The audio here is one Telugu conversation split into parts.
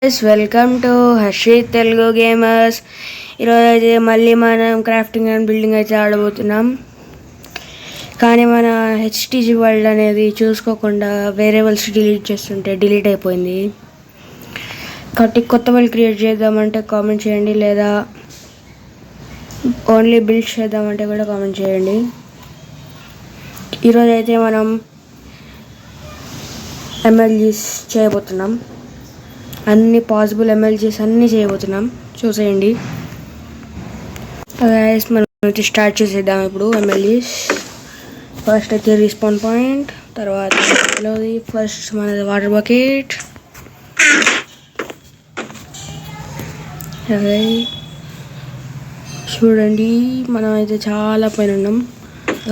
Welcome to Harshit Telugu gamers. ఈరోజు అయితే మళ్ళీ మనం క్రాఫ్టింగ్ అండ్ బిల్డింగ్ అయితే ఆడబోతున్నాం. కానీ మన హెచ్టీజీ వరల్డ్ అనేది చూసుకోకుండా వేరియబుల్స్ డిలీట్ చేస్తుంటే డిలీట్ అయిపోయింది. కాబట్టి కొత్త వరల్డ్ క్రియేట్ చేద్దామంటే కామెంట్ చేయండి, లేదా ఓన్లీ బిల్డ్ చేద్దామంటే కూడా కామెంట్ చేయండి. ఈరోజు అయితే మనం ఎమ్ఎల్జీస్ చేయబోతున్నాం. అన్ని పాసిబుల్ ఎమ్ఎల్జీస్ అన్నీ చేయబోతున్నాం, చూసేయండి. మనం అయితే స్టార్ట్ చేసేద్దాం. ఇప్పుడు ఎమ్ఎల్జీస్ ఫస్ట్ అయితే రిస్పాన్ పాయింట్, తర్వాత ఫస్ట్ మనది వాటర్ బకెట్. చూడండి, మనం అయితే చాలా పైన ఉన్నాం.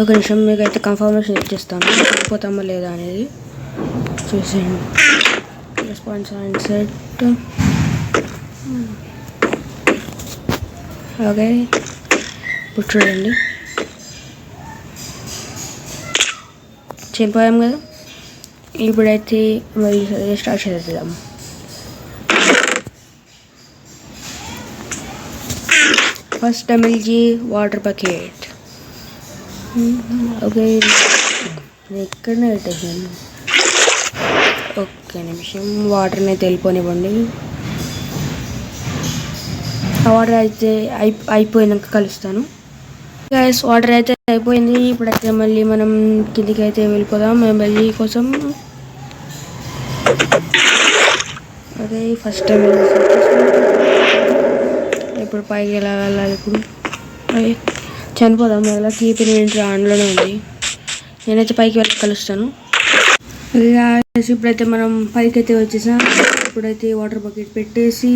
ఒక నిమిషం మీకు అయితే కన్ఫర్మేషన్ ఇచ్చేస్తాను, వెళ్ళిపోతామా లేదా అనేది చూసేయండి. Response and set. ఓకే, ఇప్పుడు చూడండి చనిపోయాం కదా. ఇప్పుడైతే మళ్ళీ స్టార్ట్ చేద్దాం. First MLG water bucket. Okay, ఎక్కడనే పెట్టేసాను. ఒక్క నిమిషం వాటర్ని అయితే వెళ్ళిపోనివ్వండి. ఆ వాటర్ అయితే అయిపోయినాక కలుస్తాను. గైస్, వాటర్ అయితే అయిపోయింది. ఇప్పుడైతే మళ్ళీ మనం కిందికి అయితే వెళ్ళిపోదాం ఎమ్మెల్యే కోసం. అదే ఫస్ట్ టైం ఇప్పుడు పైకి ఎలా వెళ్ళాలి? ఇప్పుడు చనిపోదాం. ఎలా కీప్ ఇన్వెంటరీ ఆన్లోనే ఉంది. నేనైతే పైకి వెళ్ళి కలుస్తాను. ఇప్పుడైతే మనం పైకి అయితే వచ్చేసాం. ఇప్పుడైతే వాటర్ బకెట్ పెట్టేసి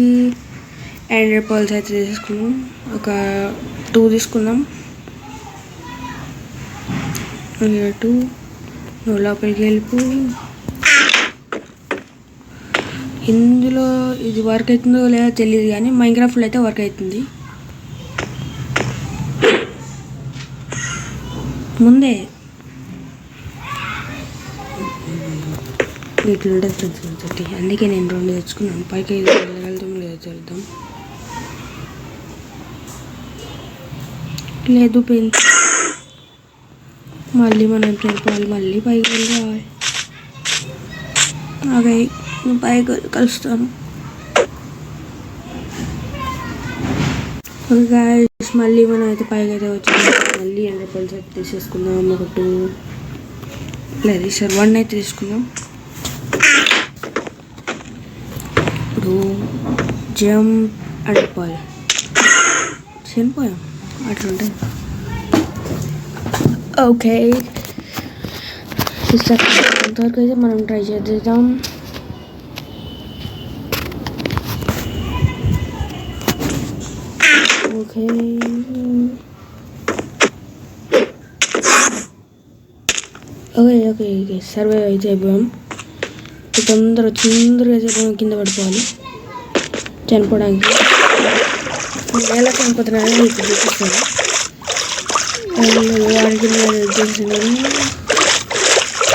ఎండర్ పర్ల్స్ అయితే తీసుకున్నాం. ఒక 2 తీసుకుందాం. 2 నువ్వు లోపలికి వెళ్ళిపో. ఇందులో ఇది వర్క్ అవుతుందో లేదో తెలియదు, కానీ మైన్క్రాఫ్ట్లో అయితే వర్క్ అవుతుంది. ముందే ఇట్లుంటుంది ఫ్రెండ్స్ తోటి, అందుకే నేను 2 తెచ్చుకున్నాను. పైకి వెళ్ళగలుగుతాం లేదో తెలుద్దాం. లేదు పెళ్ళి, మళ్ళీ మనం చనిపోవాలి, మళ్ళీ పైకి వెళ్ళి రావాలి. ఓకే, నేను పైకి కలుస్తాను. మళ్ళీ మనం అయితే పైకి అయితే వచ్చాము. మళ్ళీ ఎండర్ పర్ల్స్ అయితే తీసేసుకుందాం. ఒక 2 లేదు సార్ 1 అయితే తీసుకుందాం. ఇప్పుడు జంప్ ఎండర్ పర్ల్. చనిపోయాం, అట్లుంటుంది. ఓకే, అంతవరకు అయితే మనం ట్రై చేద్దాం. Okay, okay okay okay survey అయితే అయిపోయాం. తొందరగా అయితే కింద పడిపోవాలి చనిపోవడానికి. ఎలా చనిపోతున్నాను ఇప్పుడు చూపిస్తాను. వారికి చేస్తున్నాను.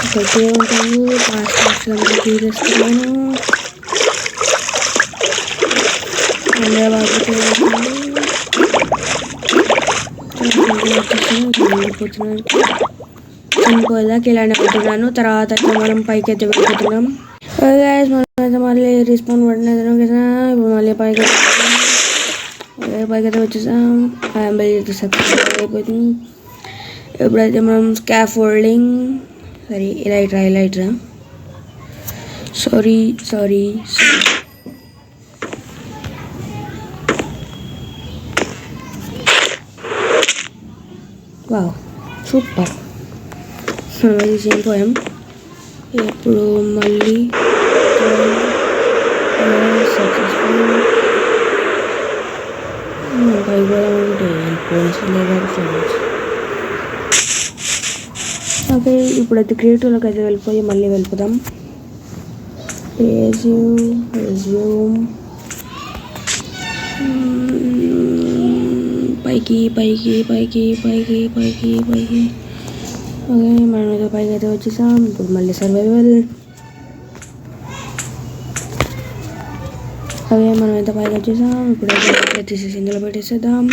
ఇక్కడికి ఉంటాను. పాస్ట్ అంతా తీరేస్తున్నాను. చనిపోయేదాకా ఇలానే ఉంటున్నాను. తర్వాత మనం పైకి అయితే వెళ్ళిపోతున్నాం. మనమైతే మళ్ళీ రిస్పాన్ పడిన ఇప్పుడు మళ్ళీ పైకి అయితే వచ్చేసాం. సక్సెస్ అయిపోతుంది. ఎప్పుడైతే మనం స్కాఫోల్డింగ్ ఇలా ఇట్రా సారీ వావ్, సూపర్. మనం అది చనిపోయాం. ఇప్పుడు మళ్ళీ సక్సెస్ఫుల్ పైపోయామంటే ఓకే, ఇప్పుడైతే క్రియేటివ్లోకి అయితే మళ్ళీ వెళ్ళిపోదాం. పైకి ఓకే, మనం ఏదో పైకి అయితే వచ్చేసాం. ఇప్పుడు మళ్ళీ సర్వైవల్. అదే మనం ఎంత పైకి వచ్చేసాం. ఇప్పుడు తీసేసి ఇందులో పెట్టేసేద్దాం.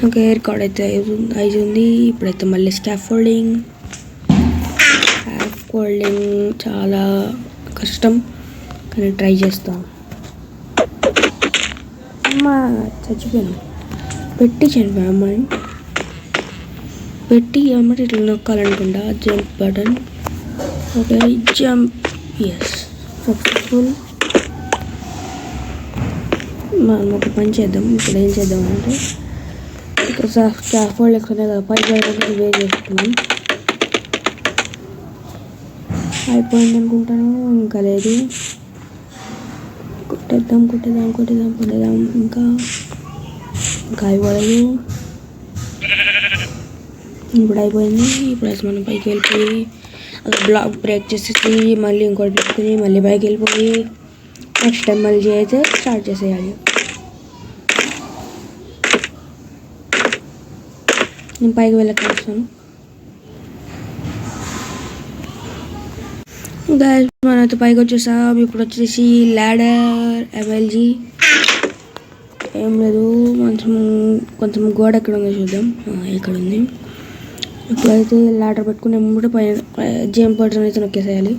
ఓకే, రికార్డ్ అయితే అవుతుంది. ఇప్పుడైతే మళ్ళీ స్కాఫోల్డింగ్ చాలా కష్టం, కానీ ట్రై చేస్తాం. అమ్మ చచ్చిపోయాను, చనిపోయాను. అమ్మటి ఇట్లా నొక్కాలనుకుంటా jump button. Okay, jump, yes, successful. మనం ఒక పని చేద్దాం. ఇప్పుడు ఏం చేద్దాం అంటే స్కాఫోల్డ్ ఎక్కువ కదా, పైకి వేర్ చేస్తున్నాం. అయిపోయింది అనుకుంటాను, ఇంకా లేదు. కొట్టేద్దాం. ఇంకా అయిపోలేదు. ఇప్పుడు అయిపోయింది. ఇప్పుడు మనం పైకి వెళ్ళిపోయి బ్లాక్ బ్రేక్ చేసేసి మళ్ళీ ఇంకోటి పెట్టుకుని మళ్ళీ పైకి వెళ్ళిపోయి నెక్స్ట్ టైం మళ్ళీ అయితే స్టార్ట్ చేసేయాలి. నేను పైకి వెళ్ళకొస్తాను. గైస్, మనమైతే పైకి వచ్చేసాం. ఇప్పుడు వచ్చేసి ల్యాడర్ MLG. ఏం లేదు, కొంచెం గోడ ఎక్కడ ఉందో చూద్దాం. ఇక్కడ ఉంది. ఇప్పుడైతే ల్యాడర్ పెట్టుకుని ఎమ్మటే పైన జంప్ బటన్ అయితే నొక్కేసేయాలి.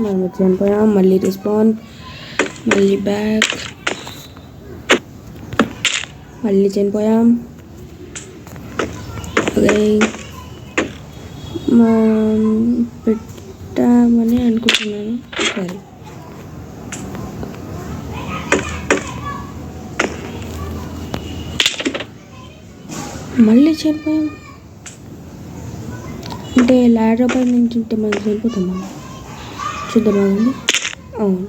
మనం చనిపోయాం. మళ్ళీ రిస్పాన్, మళ్ళీ బ్యాక్, మళ్ళీ చనిపోయాం. ఓకే, పెట్టామని అనుకుంటున్నాను. సరే, మళ్ళీ చనిపోయాం. అంటే ల్యాడర్ పై నుంచి ఉంటే మనం చనిపోతామా? చూద్దామండి. అవును,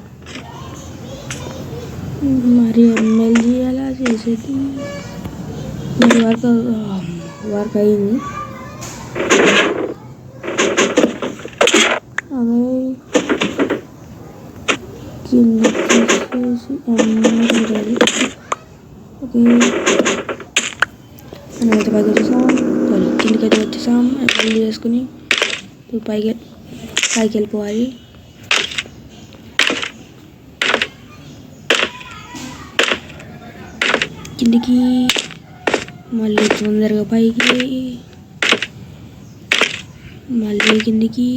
మరి MLG అలా చేసేది మరి వర్క్ అయింది. అదే కింద తీసేసి చూడాలి. ఓకే, మనం అయితే పైకి వచ్చేసాం. కిందకైతే వచ్చేసాం. MLG చేసుకుని పైకి వెళ్ళిపోవాలి. కిందికి మళ్ళీ తొందరగా పైకి, మళ్ళీ కిందికి,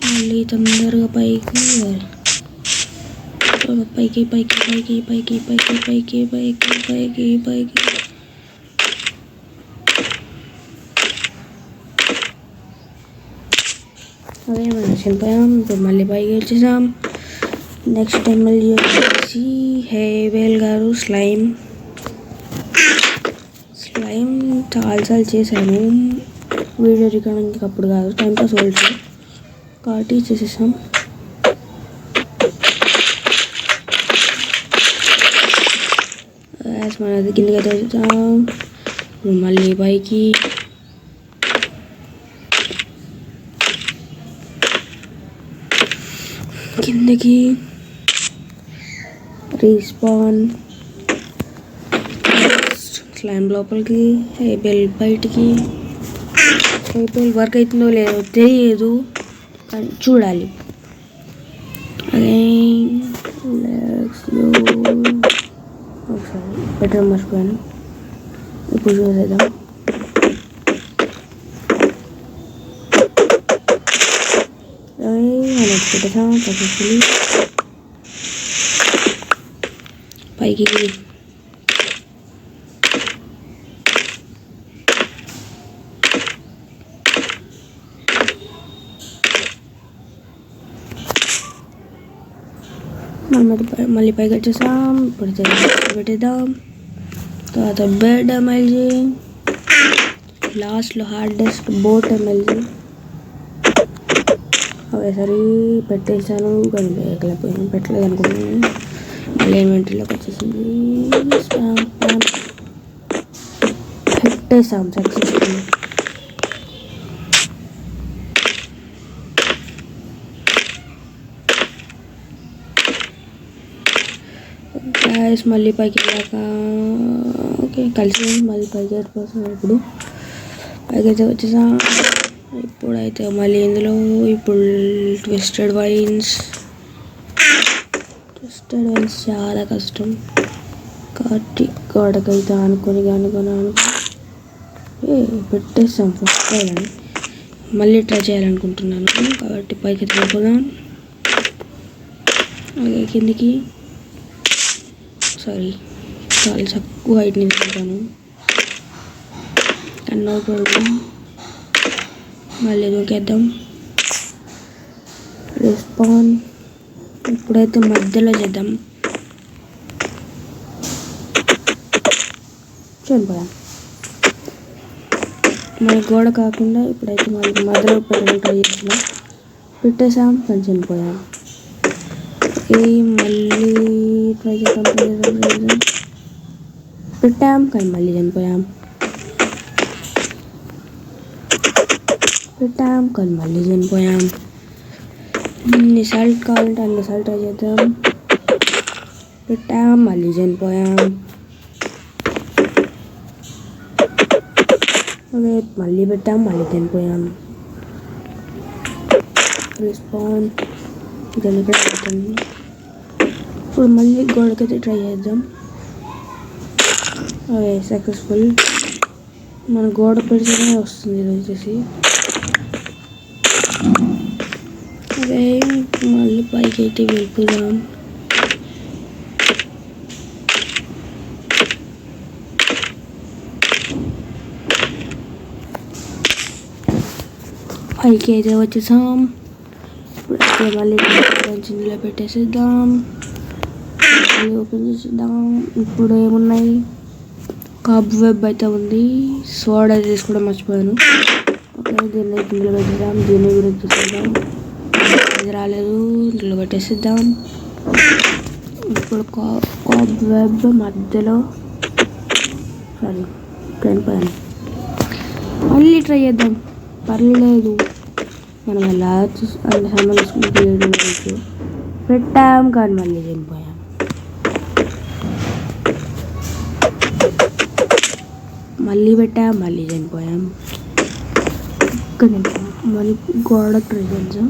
మళ్ళీ తొందరగా పైకి పైకి పైకి పైకి పైకి పైకి పైకి పైకి పైకి పైకి. అదే మనం చనిపోయాం. ఇప్పుడు మళ్ళీ పైకి వచ్చేసాం. నెక్స్ట్ టైం మళ్ళీ వచ్చేసి హేవెల్ గారు స్లైమ్ చాలాసార్లు చేశాను. వీడియో రికార్డింగ్ అప్పుడు కాదు, టైంపాస్ ఓల్డ్ కాబట్టి చేసేసాం. మన కిందకి అయితే వచ్చాం. మళ్ళీ పైకి, కిందకి, రీస్పాన్, స్లైమ్ లోపలికి, హేబెల్ బయటికి. హేబెల్ వర్క్ అవుతుందో లేదో తెలియదు, కానీ చూడాలి. అదే ఒకసారి బెటర్ మర్చిపోయాను. ఇప్పుడు చూసేద్దాం. పెట్టేసాం. సక్సెస్ఫుల్లీ పైకి మళ్ళీ పైకి వచ్చేసాం. ఇప్పుడు పెట్టేద్దాం. తర్వాత బెడ్ MLG, లాస్ట్లో హార్డ్ డిస్క్ బోట్ MLG. అవేసరి పెట్టేసాను, కానీ పెట్టలేదు అనుకుంటున్నాను. మళ్ళీ ఇన్వెంటరీలోకి వచ్చేసింది. పెట్టేసాం సక్సెస్ఫుల్. మళ్ళీ పైకి వెళ్ళాక ఓకే కలిసి మళ్ళీ పైకి అయిపోతుంది. ఇప్పుడు పైకి అయితే వచ్చేసా. ఇప్పుడైతే మళ్ళీ ఇందులో ఇప్పుడు ట్విస్టెడ్ వైన్స్ చాలా కష్టం కాబట్టి గోడకైతే అనుకొని పెట్టేస్తాం ఫస్ట్ అని మళ్ళీ ట్రై చేయాలనుకుంటున్నాను కాబట్టి పైకి వెళ్ళిపోదాం. అలాగే కిందికి చాలా తక్కువ హైట్ నిలుపుతాను కన్నా పడుకు మళ్ళీ దూకేద్దాం. రెస్పాన్ ఇప్పుడైతే మధ్యలో చేద్దాం. చనిపోయాం. మన గోడ కాకుండా ఇప్పుడైతే మళ్ళీ మధ్యలో పెట్టడం ట్రై చేస్తున్నాం. పెట్టేసాం కానీ చనిపోయాం. మళ్ళీ ట్రై చేద్దాం. పెట్టాం కానీ మళ్ళీ చనిపోయాం. ఎన్నిసార్లు కావాలంటే అన్నిసార్లు ట్రై చేద్దాం. పెట్టాం మళ్ళీ చనిపోయాం. ఓకే మళ్ళీ పెట్టాం మళ్ళీ చనిపోయాం. రెస్పాన్ ఇదని ఇక్కడ పెట్టండి. ఇప్పుడు మళ్ళీ గోడకైతే ట్రై చేద్దాం. Okay successful. మన గోడ పెడితేనే వస్తుంది ఇది వచ్చేసి. ఓకే మళ్ళీ పైకి అయితే వెళ్ళిపోదాం. పైకి అయితే వచ్చేసాం. ఇప్పుడైతే మళ్ళీ ఇందులో పెట్టేసేద్దాం. మళ్ళీ ఓపెన్ చేసేద్దాం. ఇప్పుడు ఏమున్నాయి కబ్ వెబ్ అయితే ఉంది. సోడా తీసుకోవడం మర్చిపోయాను. ఓకే దీన్ని ఇందులో పెట్టేద్దాం. దీన్ని కూడా తీసేద్దాం. ఇది రాలేదు ఇందులో పెట్టేసేద్దాం. ఇప్పుడు కబ్ వెబ్ మధ్యలో చనిపోయాను. మళ్ళీ ట్రై చేద్దాం. పర్లేదు మనం ఎలా సంబంధించుకుంటూ పెట్టాం కానీ మళ్ళీ చనిపోయాం. మళ్ళీ పెట్టాం మళ్ళీ చనిపోయాం. ఒక్క నిమిషం మళ్ళీ గోడ ట్రై చేద్దాం.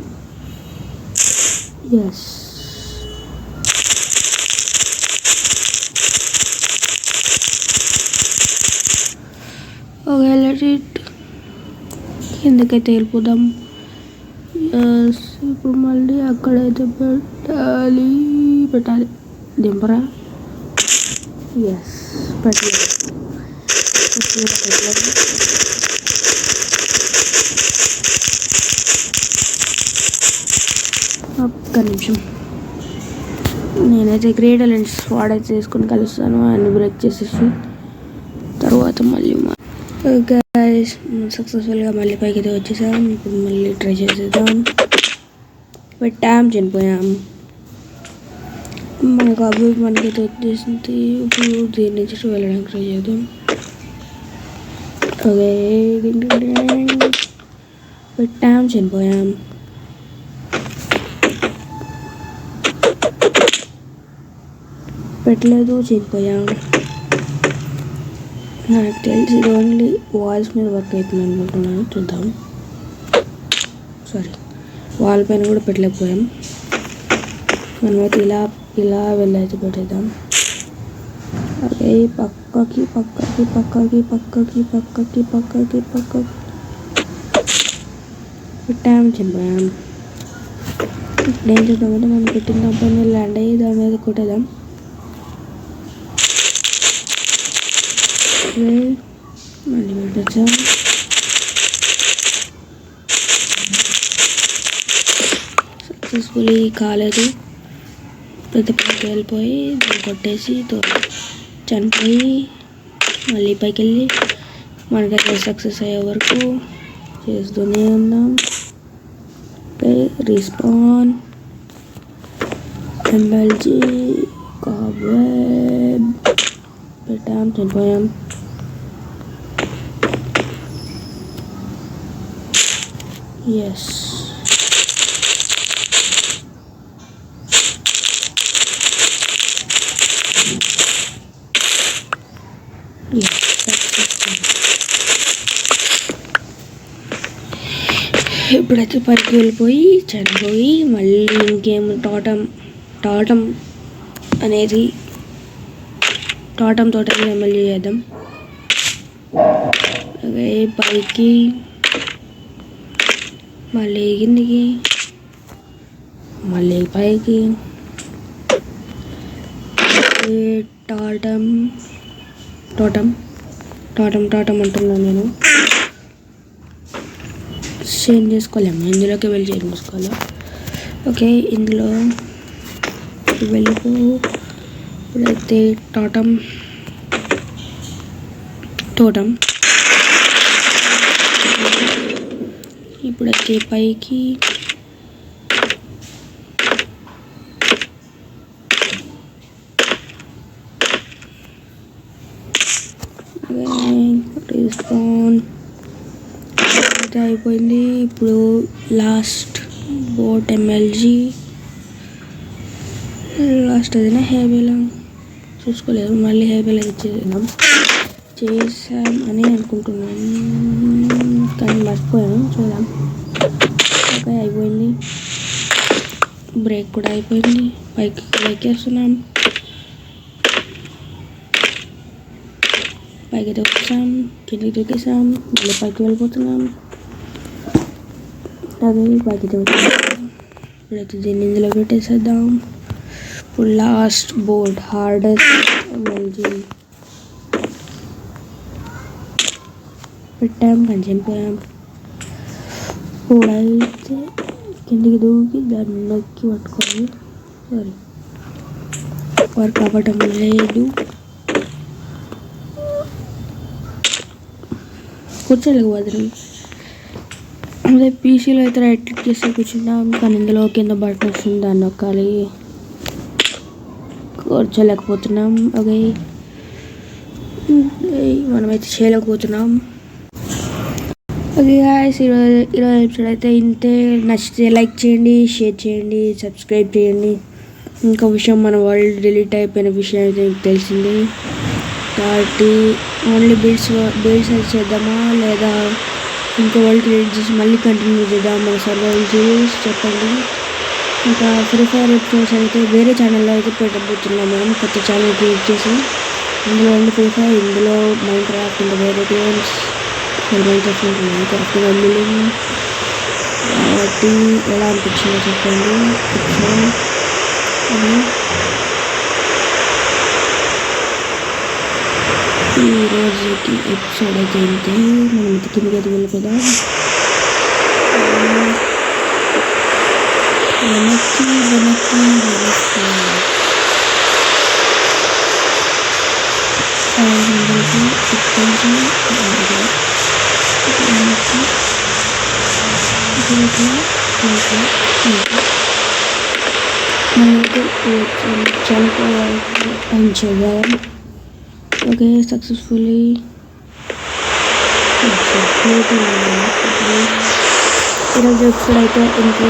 ఎస్ ఓకే లెట్ ఇట్ కిందకైతే వెళ్ళిపోదాం. ఇప్పుడు మళ్ళీ అక్కడైతే పెట్టాలి దింపరా. ఎస్ పెట్టలేదు. ఒక్క నిమిషం నేనైతే గ్రేటర్ లెన్స్ వాడైతే చేసుకుని కలుస్తాను. అన్ని బ్రేక్ చేసేసి తర్వాత మళ్ళీ గైస్ సక్సెస్ఫుల్గా మళ్ళీ పైకి అయితే వచ్చేసాం. ఇప్పుడు మళ్ళీ ట్రై చేసేద్దాం. పెట్టాం చనిపోయాం. మనకు అభివృద్ధి మనకైతే వచ్చేసింది. ఇప్పుడు దీని నుంచి వెళ్ళడానికి ట్రై చేద్దాం. ఓకే పెట్టాం చనిపోయాం. పెట్టలేదు చనిపోయాం. నాకు తెలిసి ఇది ఓన్లీ వాల్స్ మీద వర్క్ అవుతుంది అనుకుంటున్నాను. చూద్దాం. వాల్ పైన కూడా పెట్టలేకపోయాం. మనమైతే ఇలా వెళ్ళైతే పెట్టేద్దాం. ఓకే పక్కకి పెట్టాం చనిపోయాం. ఇప్పుడు ఏం చేద్దామంటే మనం పెట్టిన దానిపైన ల్యాండ్ అయ్యి దాని మీద కొట్టేద్దాం. మళ్ళీ పెట్టేద్దాం. సక్సెస్ఫుల్లీ కాలేదు. ప్రతి పైకి వెళ్ళిపోయి దాన్ని కొట్టేసి చనిపోయి మళ్ళీ పైకి వెళ్ళి మనకైతే సక్సెస్ అయ్యే వరకు చేస్తూనే ఉందాం. రిస్పాన్ ఎంఎల్జీ కాబెబ్ పెట్టాం చనిపోయాం. ఎస్ ఇప్పుడైతే పైకి వెళ్ళిపోయి చనిపోయి మళ్ళీ ఇంకేం టాటం అనేది టాటం తోటని ఎమ్మెల్యే చేద్దాం. అలాగే పైకి మళ్ళీ కిందికి మళ్ళీ పైకి టాటం అంటున్నాను నేను. చేంజ్ చేసుకోలేము, ఇందులోకి వెళ్ళి చేంజ్ చేసుకోవాలి. ఓకే, ఇందులో వెళ్ళిపో. ఇప్పుడైతే టోటం ఇప్పుడైతే పైకి రిస్పాన్ అయిపోయింది. ఇప్పుడు లాస్ట్ బోట్ ఎమ్మెల్జీ లాస్ట్ అదేనా హేబెలా చూసుకోలేదు, మళ్ళీ హేబెలా చేసాం అని అనుకుంటున్నాను కానీ మర్చిపోయాను. చూద్దాం. ఓకే, అయిపోయింది. బ్రేక్ కూడా అయిపోయింది. పైకి ఎక్కేస్తున్నాం, పైకి దొక్కేసాం, కిందికి దొక్కేసాం, మళ్ళీ పైకి వెళ్ళిపోతున్నాం. అదే పైకి దొక్కేసాం. ఇప్పుడైతే దీన్ని ఇందులో పెట్టేసేద్దాం. ఇప్పుడు లాస్ట్ బోర్డ్ హార్డెస్ట్ ఎమ్మెల్జీ పెట్టాం, కానీ చంపాం. ఇప్పుడైతే కిందికి దూకి దాన్ని నొక్కి పట్టుకోవాలి. సారీ, వర్క్ అవ్వటం లేదు. కూర్చోలేకపోతున్నాం. అదే పీసీలో అయితే రైట్ క్లిక్ చేస్తే కూర్చుంటాం, కానీ ఇందులో కింద బటన్ వస్తుంది, దాన్ని నొక్కాలి. కూర్చోలేకపోతున్నాం. ఓకే, మనమైతే చేయలేకపోతున్నాం. ఓకే గాయ్స్, ఈరోజు ఎపిసోడ్ అయితే ఇంతే. నచ్చితే లైక్ చేయండి, షేర్ చేయండి, సబ్స్క్రైబ్ చేయండి. ఇంకో విషయం, మన వరల్డ్ డిలీట్ అయిపోయిన విషయం అయితే మీకు తెలిసింది కాబట్టి ఓన్లీ బిల్డ్స్ అయితే చేద్దామా లేదా ఇంకో వరల్డ్ క్రియేట్ చేసి మళ్ళీ కంటిన్యూ చేద్దాం మన సర్వైవల్ సిరీస్ చెప్పండి. ఇంకా ఫ్రీ ఫైర్ ఎపిసోడ్స్ అయితే వేరే ఛానల్లో అయితే పెట్టబోతున్నాం. మనం కొత్త ఛానల్ క్రియేట్ చేసి ఇందులో ఫ్రీ ఫైర్, ఇందులో మైండ్ క్రాఫ్ట్, ఇంకా వేరే గేమ్స్ కరెక్ట్గా బిల్డింగ్ కాబట్టి ఎలా అనిపించిందో చెప్పండి. ఈ రోజుకి ఎపిసోడ్ అయితే ఇంతే. మనం కిందకి అయితే వెళ్ళిపోదాం. వెనక్కి చనిపోవాలి అని చేద్దాం. ఓకే, సక్సెస్ఫుల్లీ ఈరోజు ఎపిసోడ్ అయితే ఇంతే.